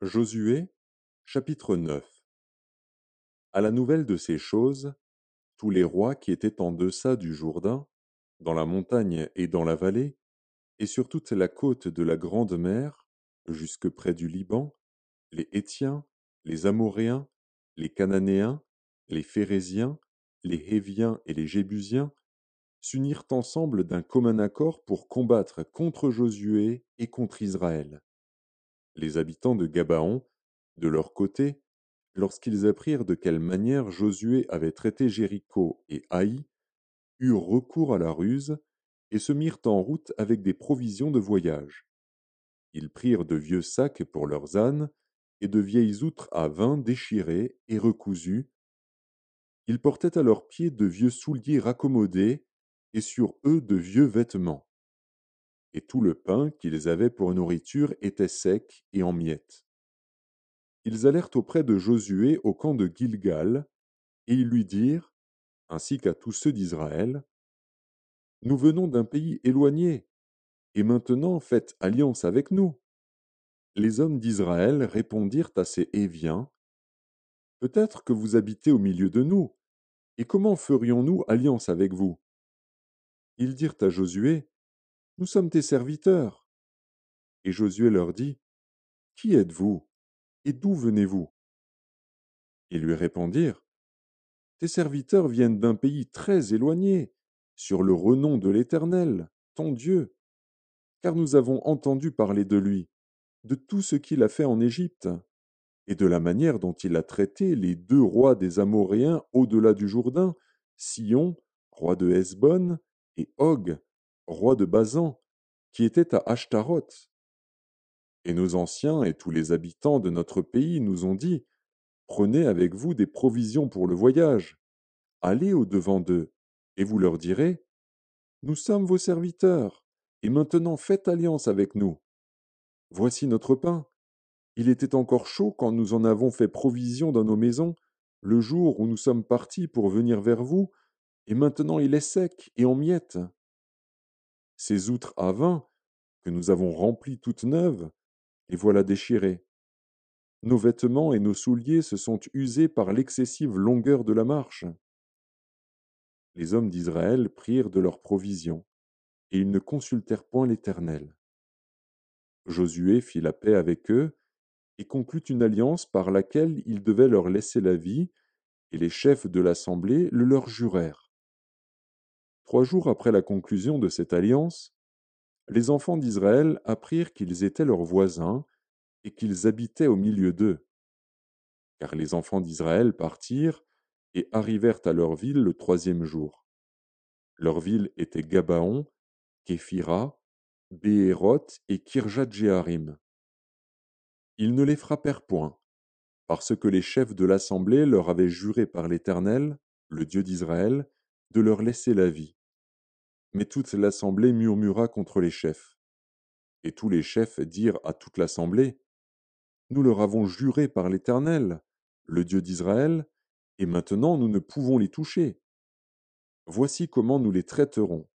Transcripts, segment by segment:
Josué, chapitre 9. À la nouvelle de ces choses, tous les rois qui étaient en deçà du Jourdain, dans la montagne et dans la vallée, et sur toute la côte de la grande mer, jusque près du Liban, les Hétiens, les Amoréens, les Cananéens, les Phéréziens, les Héviens et les Jébusiens, s'unirent ensemble d'un commun accord pour combattre contre Josué et contre Israël. Les habitants de Gabaon, de leur côté, lorsqu'ils apprirent de quelle manière Josué avait traité Jéricho et Haï, eurent recours à la ruse et se mirent en route avec des provisions de voyage. Ils prirent de vieux sacs pour leurs ânes et de vieilles outres à vin déchirées et recousues. Ils portaient à leurs pieds de vieux souliers raccommodés et sur eux de vieux vêtements. Et tout le pain qu'ils avaient pour nourriture était sec et en miettes. Ils allèrent auprès de Josué au camp de Gilgal, et ils lui dirent, ainsi qu'à tous ceux d'Israël, nous venons d'un pays éloigné, et maintenant faites alliance avec nous. Les hommes d'Israël répondirent à ces Héviens, peut-être que vous habitez au milieu de nous, et comment ferions-nous alliance avec vous? Ils dirent à Josué, nous sommes tes serviteurs. Et Josué leur dit, qui êtes-vous, et d'où venez-vous? Ils lui répondirent, tes serviteurs viennent d'un pays très éloigné, sur le renom de l'Éternel, ton Dieu, car nous avons entendu parler de lui, de tout ce qu'il a fait en Égypte, et de la manière dont il a traité les deux rois des Amoréens au-delà du Jourdain, Sion, roi de Hesbon, et Og, roi de Basan, qui était à Ashtaroth. Et nos anciens et tous les habitants de notre pays nous ont dit, prenez avec vous des provisions pour le voyage, allez au-devant d'eux, et vous leur direz, nous sommes vos serviteurs, et maintenant faites alliance avec nous. Voici notre pain. Il était encore chaud quand nous en avons fait provision dans nos maisons, le jour où nous sommes partis pour venir vers vous, et maintenant il est sec et en miettes. Ces outres à vin, que nous avons remplies toutes neuves, les voilà déchirées. Nos vêtements et nos souliers se sont usés par l'excessive longueur de la marche. Les hommes d'Israël prirent de leurs provisions, et ils ne consultèrent point l'Éternel. Josué fit la paix avec eux, et conclut une alliance par laquelle il devait leur laisser la vie, et les chefs de l'assemblée le leur jurèrent. 3 jours après la conclusion de cette alliance, les enfants d'Israël apprirent qu'ils étaient leurs voisins et qu'ils habitaient au milieu d'eux. Car les enfants d'Israël partirent et arrivèrent à leur ville le 3e jour. Leur ville était Gabaon, Képhira, Béhéroth et Kirjat-Jéarim. Ils ne les frappèrent point, parce que les chefs de l'assemblée leur avaient juré par l'Éternel, le Dieu d'Israël, de leur laisser la vie. Mais toute l'assemblée murmura contre les chefs. Et tous les chefs dirent à toute l'assemblée, nous leur avons juré par l'Éternel, le Dieu d'Israël, et maintenant nous ne pouvons les toucher. Voici comment nous les traiterons.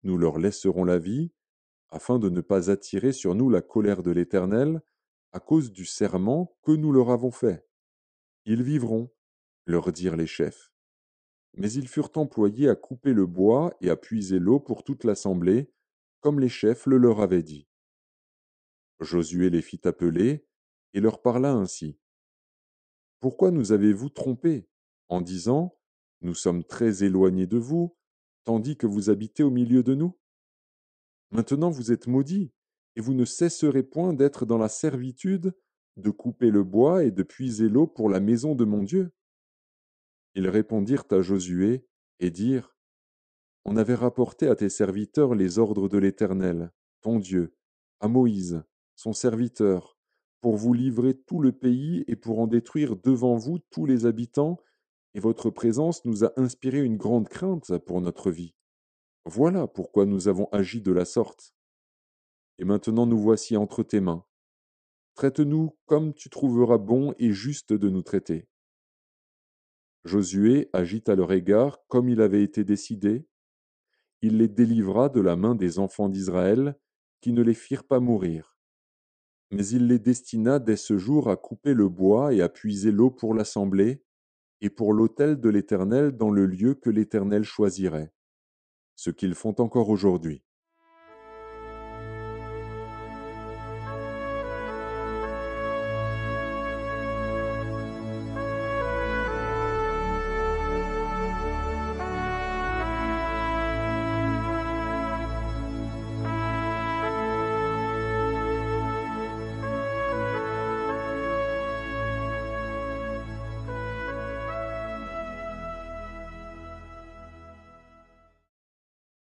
Nous leur laisserons la vie, afin de ne pas attirer sur nous la colère de l'Éternel, à cause du serment que nous leur avons fait. Ils vivront, leur dirent les chefs. Mais ils furent employés à couper le bois et à puiser l'eau pour toute l'assemblée, comme les chefs le leur avaient dit. Josué les fit appeler, et leur parla ainsi. Pourquoi nous avez-vous trompés, en disant, nous sommes très éloignés de vous, tandis que vous habitez au milieu de nous? Maintenant vous êtes maudits, et vous ne cesserez point d'être dans la servitude, de couper le bois et de puiser l'eau pour la maison de mon Dieu. Ils répondirent à Josué, et dirent, on avait rapporté à tes serviteurs les ordres de l'Éternel, ton Dieu, à Moïse, son serviteur, pour vous livrer tout le pays et pour en détruire devant vous tous les habitants, et votre présence nous a inspiré une grande crainte pour notre vie. Voilà pourquoi nous avons agi de la sorte. Et maintenant nous voici entre tes mains. Traite-nous comme tu trouveras bon et juste de nous traiter. Josué agit à leur égard comme il avait été décidé. Il les délivra de la main des enfants d'Israël, qui ne les firent pas mourir. Mais il les destina dès ce jour à couper le bois et à puiser l'eau pour l'assemblée, et pour l'autel de l'Éternel dans le lieu que l'Éternel choisirait, ce qu'ils font encore aujourd'hui.